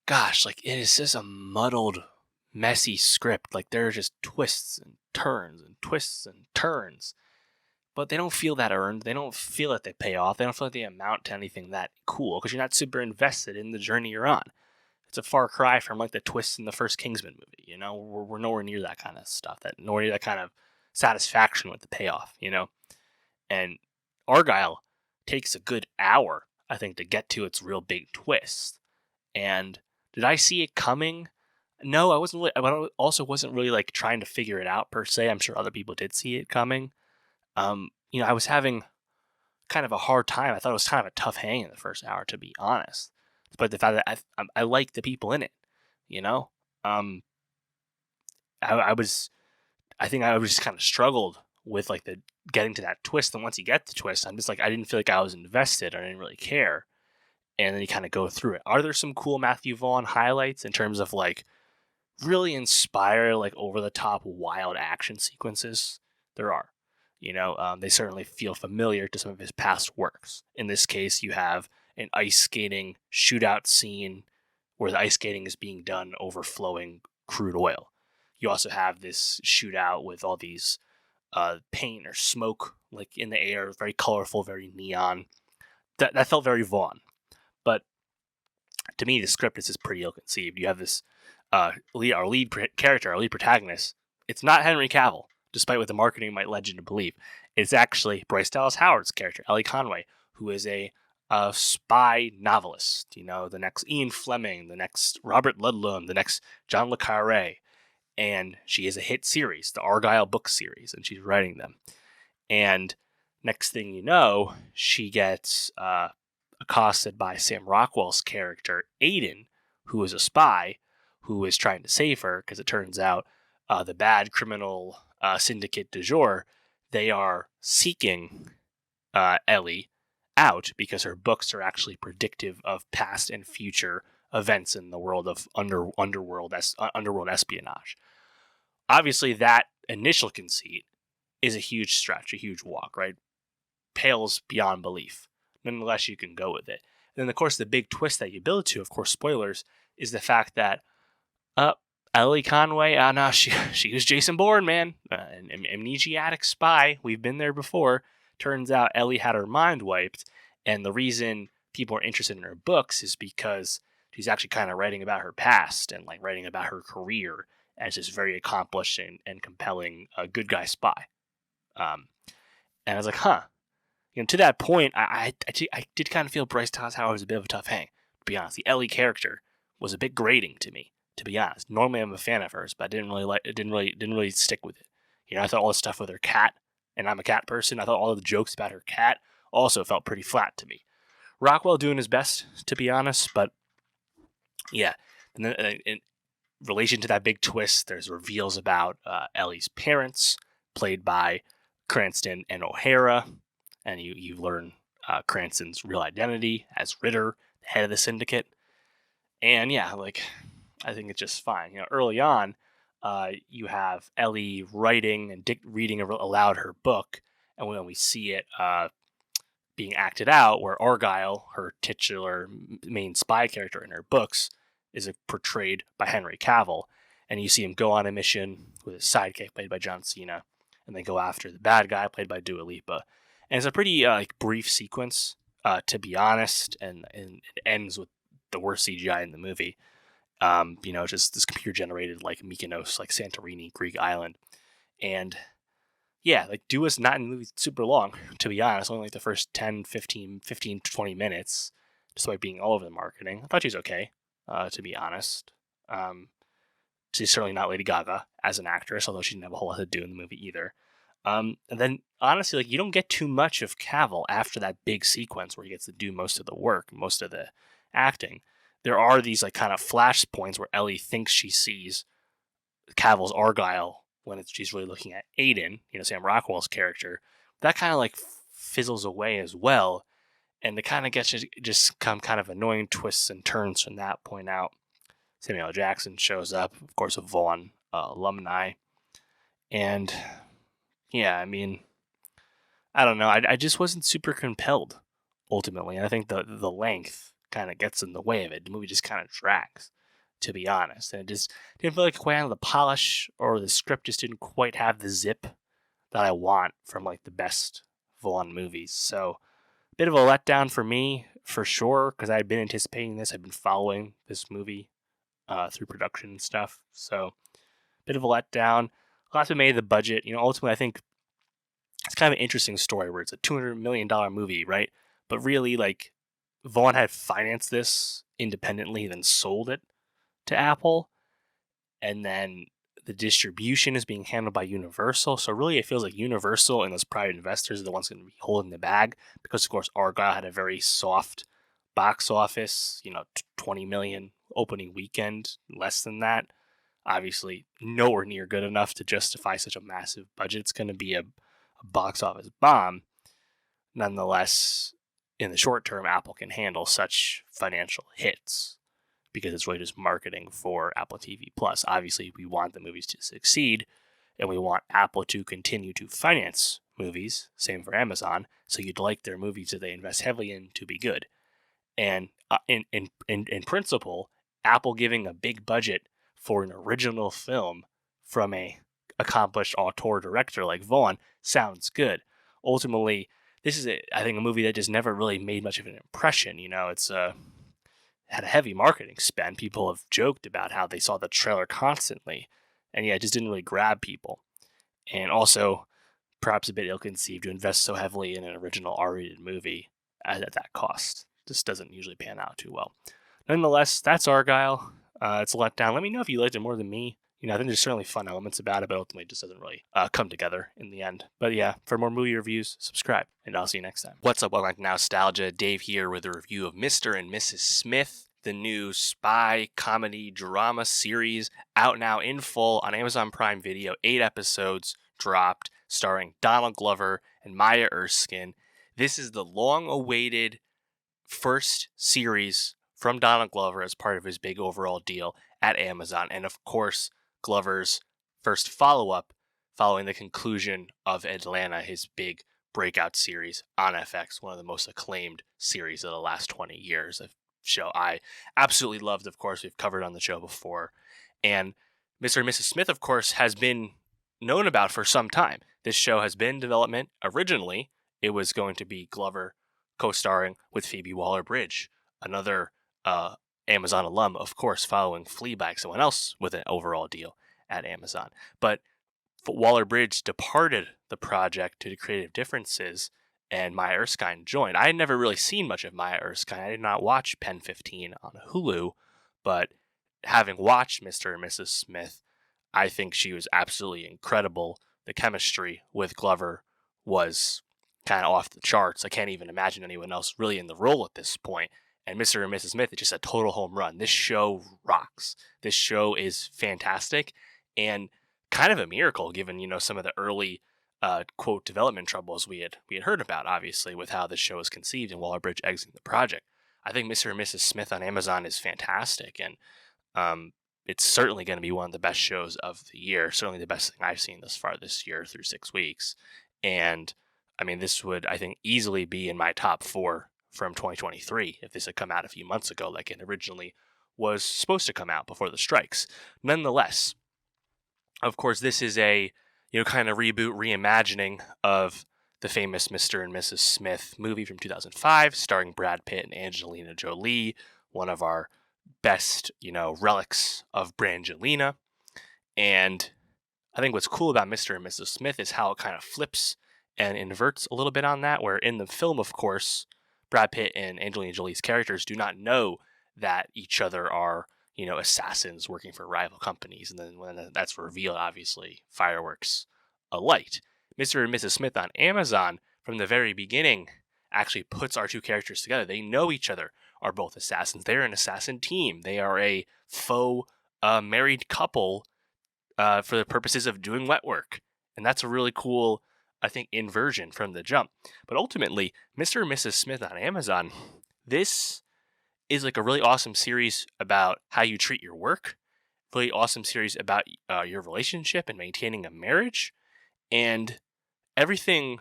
gosh, like, it is just a muddled, messy script. Like, there are just twists and turns and twists and turns, but they don't feel that earned. They don't feel that they pay off. They don't feel like they amount to anything that cool, because you're not super invested in the journey you're on. It's a far cry from like the twists in the first Kingsman movie. We're nowhere near that kind of stuff. Nowhere near that kind of satisfaction with the payoff, And Argylle takes a good hour, I think, to get to its real big twist. And did I see it coming? No, I wasn't really. I also wasn't really like trying to figure it out per se. I'm sure other people did see it coming. I was having kind of a hard time. I thought it was kind of a tough hang in the first hour, to be honest. Despite the fact that I like the people in it, I think I was just kind of struggled with like the getting to that twist. And once you get the twist, I'm just like, I didn't feel like I was invested. I didn't really care. And then you kind of go through it. Are there some cool Matthew Vaughn highlights in terms of like really inspire like over the top wild action sequences? There are. They certainly feel familiar to some of his past works. In this case, you have an ice skating shootout scene where the ice skating is being done over flowing crude oil. You also have this shootout with all these paint or smoke like in the air, very colorful, very neon. That felt very Vaughn. But to me, the script is just pretty ill-conceived. You have this our lead protagonist. It's not Henry Cavill, despite what the marketing might lead you to believe. It's actually Bryce Dallas Howard's character, Ellie Conway, who is a spy novelist. The next Ian Fleming, the next Robert Ludlum, the next John le Carré. And she has a hit series, the Argylle book series, and she's writing them. And next thing you know, she gets accosted by Sam Rockwell's character, Aiden, who is a spy, who is trying to save her, because it turns out the bad criminal syndicate du jour, they are seeking Ellie out because her books are actually predictive of past and future events in the world of underworld espionage. Obviously, that initial conceit is a huge stretch, a huge walk, right? Pales beyond belief. Nonetheless, you can go with it. And then, of course, the big twist that you build to, of course, spoilers, is the fact that Ellie Conway, no, she was Jason Bourne, man. An amnesiac spy. We've been there before. Turns out Ellie had her mind wiped, and the reason people are interested in her books is because she's actually kind of writing about her past and like writing about her career as this very accomplished and compelling good guy spy. And I was like, huh. To that point, I did kind of feel Bryce Dallas Howard was a bit of a tough hang, to be honest. The Ellie character was a bit grating to me, to be honest. Normally I'm a fan of hers, but I didn't really stick with it. I thought all the stuff with her cat, and I'm a cat person, I thought all of the jokes about her cat also felt pretty flat to me. Rockwell doing his best, to be honest, but yeah. And then in relation to that big twist, there's reveals about Ellie's parents, played by Cranston and O'Hara, and you learn Cranston's real identity as Ritter, the head of the syndicate. And yeah, like, I think it's just fine. Early on, you have Ellie writing and reading aloud her book, and when we see it being acted out, where Argylle, her titular main spy character in her books, is portrayed by Henry Cavill, and you see him go on a mission with his sidekick, played by John Cena, and then go after the bad guy, played by Dua Lipa. And it's a pretty brief sequence, to be honest, and it ends with the worst CGI in the movie. Just this computer-generated, like, Mykonos, like Santorini, Greek island. And, yeah, like, Dua's not in the movie super long, to be honest. Only, like, the first 10, 15 to 20 minutes, despite being all over the marketing. I thought she was okay, to be honest. She's certainly not Lady Gaga as an actress, although she didn't have a whole lot to do in the movie either. And then, honestly, like, you don't get too much of Cavill after that big sequence where he gets to do most of the work, most of the acting. There are these, like, kind of flash points where Ellie thinks she sees Cavill's Argylle when she's really looking at Aiden, Sam Rockwell's character. That kind of, like, fizzles away as well, and it kind of gets just kind of annoying twists and turns from that point out. Samuel L. Jackson shows up, of course, a Vaughn alumni, and yeah, I mean, I don't know. I just wasn't super compelled, ultimately. And I think the length kind of gets in the way of it. The movie just kind of drags, to be honest. And it just didn't feel like quite out of the polish, or the script just didn't quite have the zip that I want from, like, the best Vaughn movies. So, a bit of a letdown for me, for sure, because I had been anticipating this. I've been following this movie through production and stuff. So, a bit of a letdown. Lots been made of the budget. Ultimately, I think it's kind of an interesting story where it's a $200 million movie, right? But really, like, Vaughn had financed this independently, then sold it to Apple. And then the distribution is being handled by Universal. So really, it feels like Universal and those private investors are the ones going to be holding the bag. Because, of course, Argylle had a very soft box office, 20 million opening weekend, less than that. Obviously, nowhere near good enough to justify such a massive budget. It's going to be a box office bomb. Nonetheless, in the short term, Apple can handle such financial hits because it's really just marketing for Apple TV Plus. Obviously, we want the movies to succeed, and we want Apple to continue to finance movies. Same for Amazon. So you'd like their movies that they invest heavily in to be good. And in principle, Apple giving a big budget for an original film from a accomplished auteur director like Vaughn sounds good. Ultimately, this is, I think, a movie that just never really made much of an impression. It's had a heavy marketing spend. People have joked about how they saw the trailer constantly, and yeah, it just didn't really grab people. And also, perhaps a bit ill-conceived to invest so heavily in an original R-rated movie at that cost. This doesn't usually pan out too well. Nonetheless, that's Argylle. It's a letdown. Let me know if you liked it more than me. I think there's certainly fun elements about it, but ultimately it just doesn't really come together in the end. But yeah, for more movie reviews, subscribe, and I'll see you next time. What's up, welcome back to Nostalgia. Dave here with a review of Mr. and Mrs. Smith, the new spy comedy drama series, out now in full on Amazon Prime Video. 8 episodes dropped, starring Donald Glover and Maya Erskine. This is the long-awaited first series from Donald Glover as part of his big overall deal at Amazon. And of course, Glover's first follow-up following the conclusion of Atlanta, his big breakout series on FX, one of the most acclaimed series of the last 20 years. A show I absolutely loved, of course, we've covered on the show before. And Mr. and Mrs. Smith, of course, has been known about for some time. This show has been in development. Originally, it was going to be Glover co-starring with Phoebe Waller-Bridge, another Amazon alum, of course, following Fleabag, someone else with an overall deal at Amazon. But Waller-Bridge departed the project due to creative differences, and Maya Erskine joined. I had never really seen much of Maya Erskine. I did not watch Pen 15 on Hulu, but having watched Mr. and Mrs. Smith, I think she was absolutely incredible. The chemistry with Glover was kind of off the charts. I can't even imagine anyone else really in the role at this point. And Mr. and Mrs. Smith is just a total home run. This show rocks. This show is fantastic and kind of a miracle given, some of the early quote development troubles we had heard about, obviously, with how this show was conceived and Waller-Bridge exiting the project. I think Mr. and Mrs. Smith on Amazon is fantastic, and it's certainly going to be one of the best shows of the year, certainly the best thing I've seen thus far this year through 6 weeks. And I mean, this would, I think, easily be in my top 4 from 2023 if this had come out a few months ago like it originally was supposed to come out before the strikes. Nonetheless, of course, this is a kind of reboot, reimagining of the famous Mr. and Mrs. Smith movie from 2005, starring Brad Pitt and Angelina Jolie, one of our best, relics of Brangelina. And I think what's cool about Mr. and Mrs. Smith is how it kind of flips and inverts a little bit on that, where in the film, of course, Brad Pitt and Angelina Jolie's characters do not know that each other are, assassins working for rival companies. And then when that's revealed, obviously, fireworks alight. Mr. and Mrs. Smith on Amazon, from the very beginning, actually puts our two characters together. They know each other are both assassins. They're an assassin team. They are a faux married couple for the purposes of doing wet work. And that's a really cool, I think, inversion from the jump. But ultimately, Mr. and Mrs. Smith on Amazon, this is like a really awesome series about how you treat your work, really awesome series about your relationship and maintaining a marriage, and everything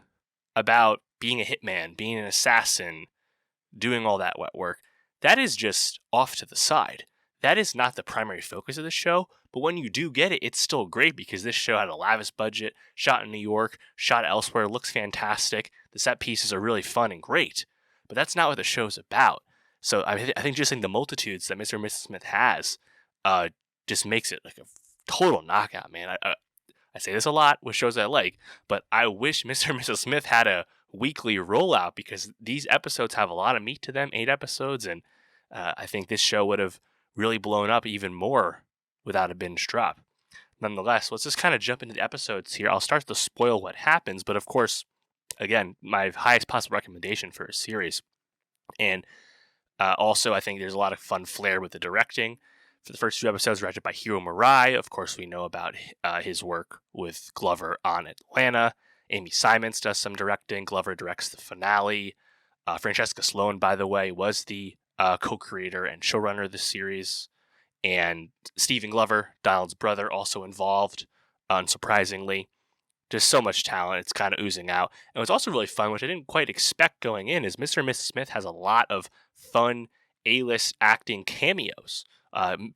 about being a hitman, being an assassin, doing all that wet work. That is just off to the side. That is not the primary focus of the show, but when you do get it, it's still great because this show had a lavish budget, shot in New York, shot elsewhere, looks fantastic. The set pieces are really fun and great, but that's not what the show's about. So I think just the multitudes that Mr. and Mrs. Smith has just makes it like a total knockout, man. I say this a lot with shows I like, but I wish Mr. and Mrs. Smith had a weekly rollout because these episodes have a lot of meat to them, 8 episodes, and I think this show would have really blown up even more without a binge drop. Nonetheless, let's just kind of jump into the episodes here. I'll start to spoil what happens, but of course, again, my highest possible recommendation for a series. And also, I think there's a lot of fun flair with the directing. For the first 2 episodes, directed by Hiro Murai. Of course, we know about his work with Glover on Atlanta. Amy Simons does some directing. Glover directs the finale. Francesca Sloan, by the way, was the co-creator and showrunner of the series. And Stephen Glover, Donald's brother, also involved, unsurprisingly. Just so much talent. It's kind of oozing out. And what's also really fun, which I didn't quite expect going in, is Mr. and Mrs. Smith has a lot of fun A-list acting cameos.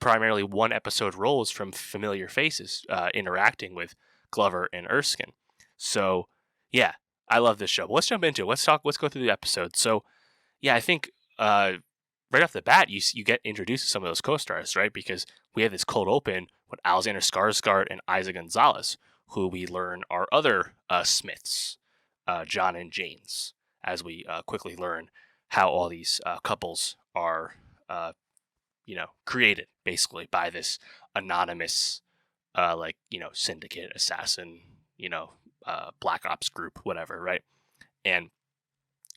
Primarily one-episode roles from familiar faces interacting with Glover and Erskine. So, yeah, I love this show. But let's jump into it. Let's go through the episode. So, yeah, I think right off the bat, you get introduced to some of those co-stars, right? Because we have this cold open with Alexander Skarsgård and Isa Gonzalez, who we learn are other Smiths, John and James, as we quickly learn how all these couples are, created basically by this anonymous, syndicate, assassin, black ops group, whatever, right? And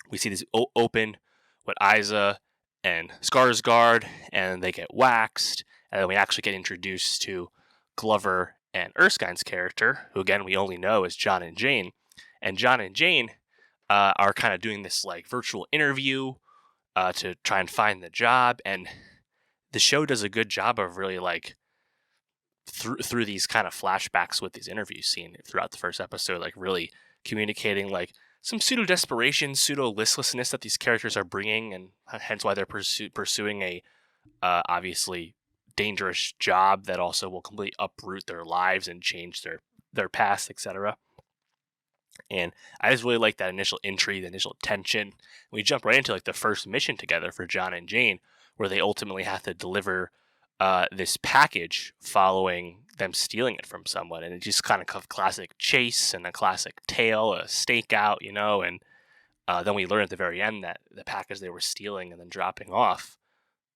we see this open with Isa and Skarsgård, and they get waxed, and then we actually get introduced to Glover and Erskine's character, who again we only know as John and Jane. And John and Jane are kind of doing this like virtual interview to try and find the job, and the show does a good job of really like through these kind of flashbacks with these interviews seen throughout the first episode, like really communicating like some pseudo desperation, pseudo listlessness that these characters are bringing, and hence why they're pursuing a obviously dangerous job that also will completely uproot their lives and change their past, etc. And I just really like that initial intrigue, the initial tension. We jump right into like the first mission together for John and Jane, where they ultimately have to deliver this package following them stealing it from someone. And it's just kind of classic chase and a classic tale, a stakeout, you know. And then we learn at the very end that the package they were stealing and then dropping off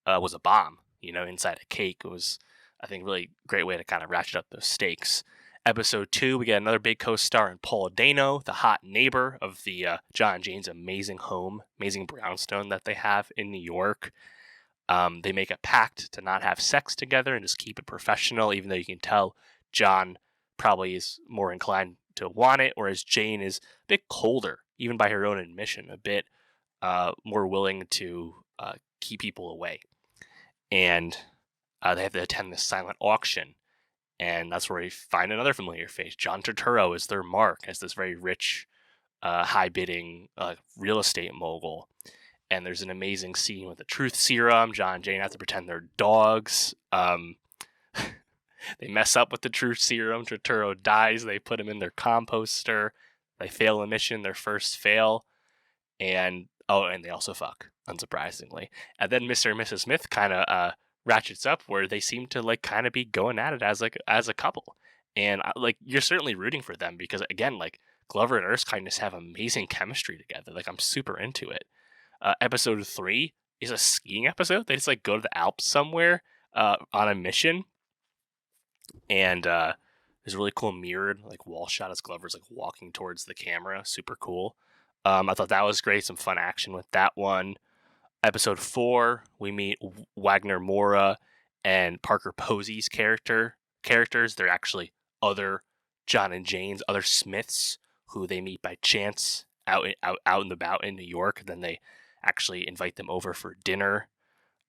was a bomb, you know, inside a cake. It was, I think, really great way to kind of ratchet up those stakes. Episode 2, we get another big co-star in Paul Dano, the hot neighbor of the John and Jane's amazing home, amazing brownstone that they have in New York. They make a pact to not have sex together and just keep it professional, even though you can tell John probably is more inclined to want it, whereas Jane is a bit colder, even by her own admission, a bit more willing to keep people away. And they have to attend this silent auction. And that's where we find another familiar face. John Turturro is their mark as this very rich, high-bidding real estate mogul. And there's an amazing scene with the truth serum. John and Jane have to pretend they're dogs. They mess up with the truth serum. Turturro dies. They put him in their composter. They fail a mission, their first fail. And they also fuck, unsurprisingly. And then Mr. and Mrs. Smith kind of ratchets up, where they seem to like kind of be going at it as a couple, and like you're certainly rooting for them because again, like Glover and Erskine just have amazing chemistry together. Like I'm super into it. Episode 3 is a skiing episode. They just like go to the Alps somewhere on a mission, and there's a really cool mirrored like wall shot as Glover's like walking towards the camera. Super cool. I thought that was great. Some fun action with that one. Episode 4, we meet Wagner Moura and Parker Posey's characters. They're actually other John and Jane's, other Smiths who they meet by chance out and about in New York. Then they actually invite them over for dinner.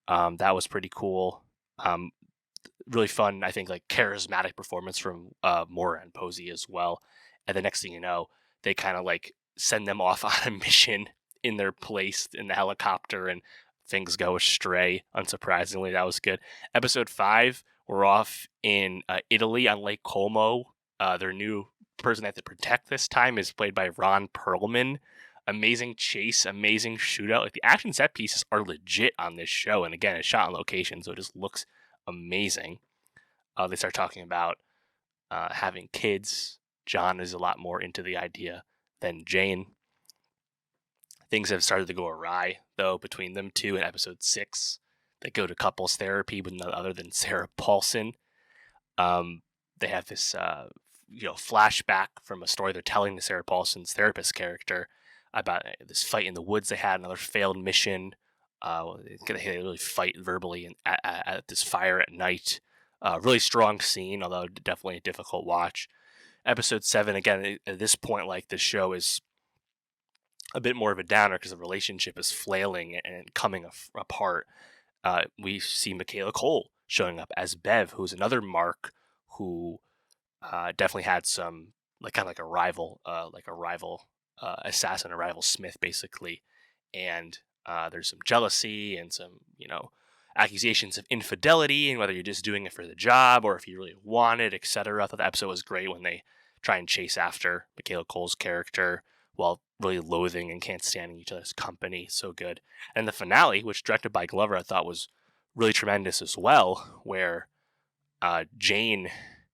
That was pretty cool. Really fun, I think, like charismatic performance from Moura and Posey as well. And the next thing you know, they kind of like send them off on a mission in their place in the helicopter, and things go astray. Unsurprisingly, that was good. Episode 5, we're off in Italy on Lake Como. Their new person they have to protect this time is played by Ron Perlman. Amazing chase, amazing shootout. Like the action set pieces are legit on this show, and again, it's shot on location, so it just looks amazing. They start talking about having kids. John is a lot more into the idea than Jane. Things have started to go awry, though, between them two in episode 6. They go to couples therapy with none other than Sarah Paulson. They have this, flashback from a story they're telling to Sarah Paulson's therapist character about this fight in the woods they had, another failed mission. They really fight verbally at this fire at night. Really strong scene, although definitely a difficult watch. Episode 7, again, at this point, like, the show is a bit more of a downer because the relationship is flailing and coming apart. We see Michaela Cole showing up as Bev, who's another Mark who definitely had some like kind of like a rival assassin, a rival Smith, basically. And there's some jealousy and some accusations of infidelity, and whether you're just doing it for the job or if you really want it, etc. I thought the episode was great when they try and chase after Michaela Cole's character while really loathing and can't stand each other's company. So good. And the finale, which directed by Glover, I thought was really tremendous as well, where Jane,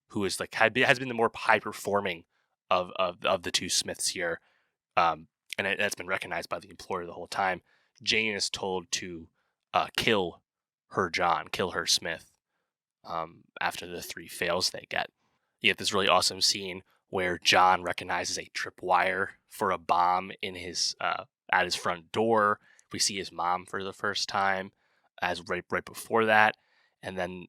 who is like has been the more high performing of the two Smiths here, and that's been recognized by the employer the whole time. Jane is told to kill her John, kill her Smith, after the 3 fails they get. You get this really awesome scene where John recognizes a tripwire for a bomb in his at his front door. We see his mom for the first time. as right before that. And then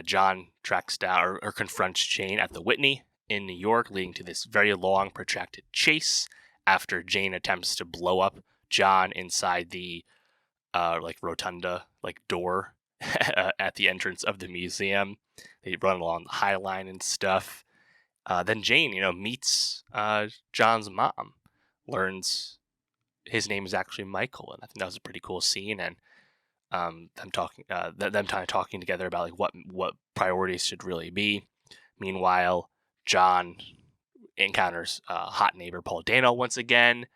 John tracks down or confronts Jane at the Whitney in New York, leading to this very long, protracted chase after Jane attempts to blow up John inside the rotunda, door at the entrance of the museum. They run along the High Line and stuff. Then Jane, meets John's mom, learns his name is actually Michael, and I think that was a pretty cool scene. And them kind of talking together about what priorities should really be. Meanwhile, John encounters hot neighbor Paul Dano once again.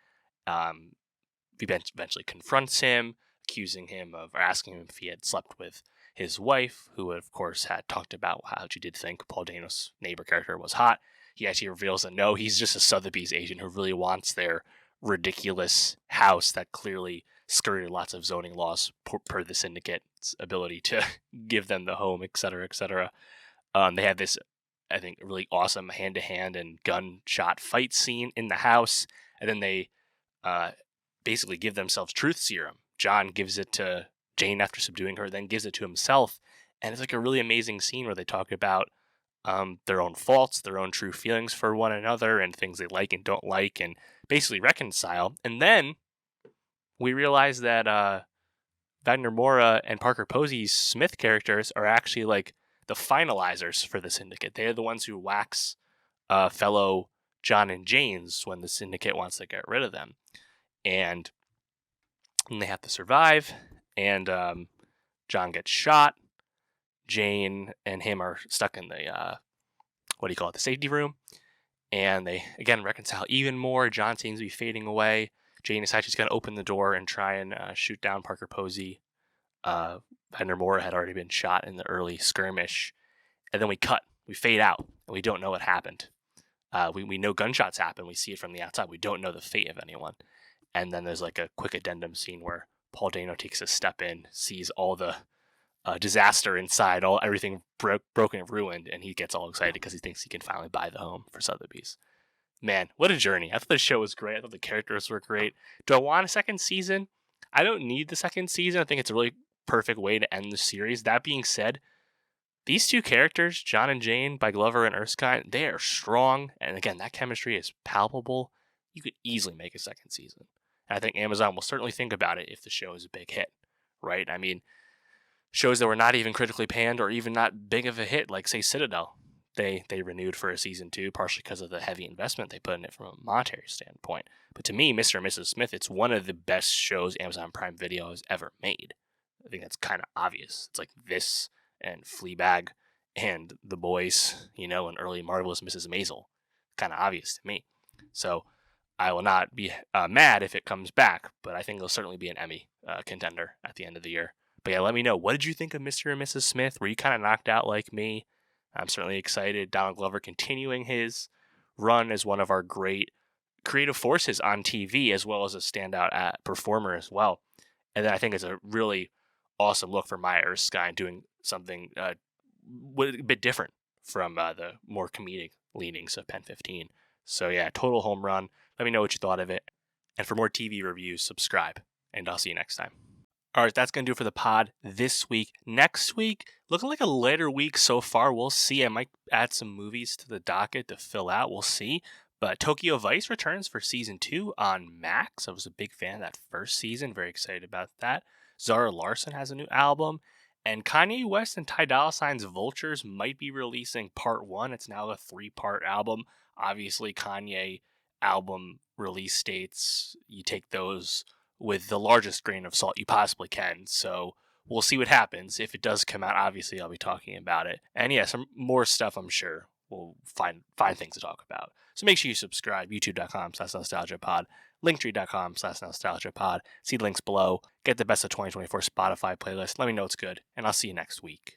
Eventually confronts him, accusing him of or asking him if he had slept with his wife, who of course had talked about how she did think Paul Dano's neighbor character was hot. He actually reveals that no, he's just a Sotheby's agent who really wants their ridiculous house that clearly skirted lots of zoning laws per the syndicate's ability to give them the home, etc., etc. They have this, I think, really awesome hand-to-hand and gunshot fight scene in the house, and then they basically give themselves truth serum. John gives it to Jane after subduing her, then gives it to himself, and it's like a really amazing scene where they talk about their own faults, their own true feelings for one another, and things they like and don't like, and basically reconcile. And then we realize that Wagner Moura and Parker Posey's Smith characters are actually like the finalizers for the syndicate. They're the ones who wax fellow John and Jane's when the syndicate wants to get rid of them. And they have to survive, and John gets shot. Jane and him are stuck in the, the safety room. And they, again, reconcile even more. John seems to be fading away. Jane decides she's going to open the door and try and shoot down Parker Posey. Wagner Moura had already been shot in the early skirmish. And then we fade out, and we don't know what happened. We know gunshots happen. We see it from the outside. We don't know the fate of anyone. And then there's like a quick addendum scene where Paul Dano takes a step in, sees all the disaster inside, everything broken and ruined, and he gets all excited because he thinks he can finally buy the home for Sotheby's. Man, what a journey. I thought the show was great. I thought the characters were great. Do I want a second season? I don't need the second season. I think it's a really perfect way to end the series. That being said, these two characters, John and Jane by Glover and Erskine, they are strong. And again, that chemistry is palpable. You could easily make a second season. And I think Amazon will certainly think about it if the show is a big hit, right? I mean, shows that were not even critically panned or even not big of a hit, like, say, Citadel, they renewed for a season 2, partially because of the heavy investment they put in it from a monetary standpoint. But to me, Mr. and Mrs. Smith, it's one of the best shows Amazon Prime Video has ever made. I think that's kind of obvious. It's like this and Fleabag and The Boys, and early Marvelous Mrs. Maisel. Kind of obvious to me. So I will not be mad if it comes back, but I think it'll certainly be an Emmy contender at the end of the year. But yeah, let me know. What did you think of Mr. and Mrs. Smith? Were you kind of knocked out like me? I'm certainly excited. Donald Glover continuing his run as one of our great creative forces on TV, as well as a standout performer as well. And then I think it's a really awesome look for Maya Erskine doing something a bit different from the more comedic leanings of Pen 15. So yeah, total home run. Let me know what you thought of it. And for more TV reviews, subscribe. And I'll see you next time. All right, that's going to do it for the pod this week. Next week, looking like a later week so far. We'll see. I might add some movies to the docket to fill out. We'll see. But Tokyo Vice returns for season 2 on Max. I was a big fan of that first season. Very excited about that. Zara Larsson has a new album. And Kanye West and Ty Dolla $ign's Vultures might be releasing part 1. It's now a 3-part album. Obviously, Kanye album release dates, you take those with the largest grain of salt you possibly can. So we'll see what happens. If it does come out, obviously I'll be talking about it. And yeah, some more stuff I'm sure we'll find things to talk about. So make sure you subscribe, youtube.com/nostalgiapod, linktree.com/nostalgiapod. See the links below. Get the best of 2024 Spotify playlist. Let me know it's good, and I'll see you next week.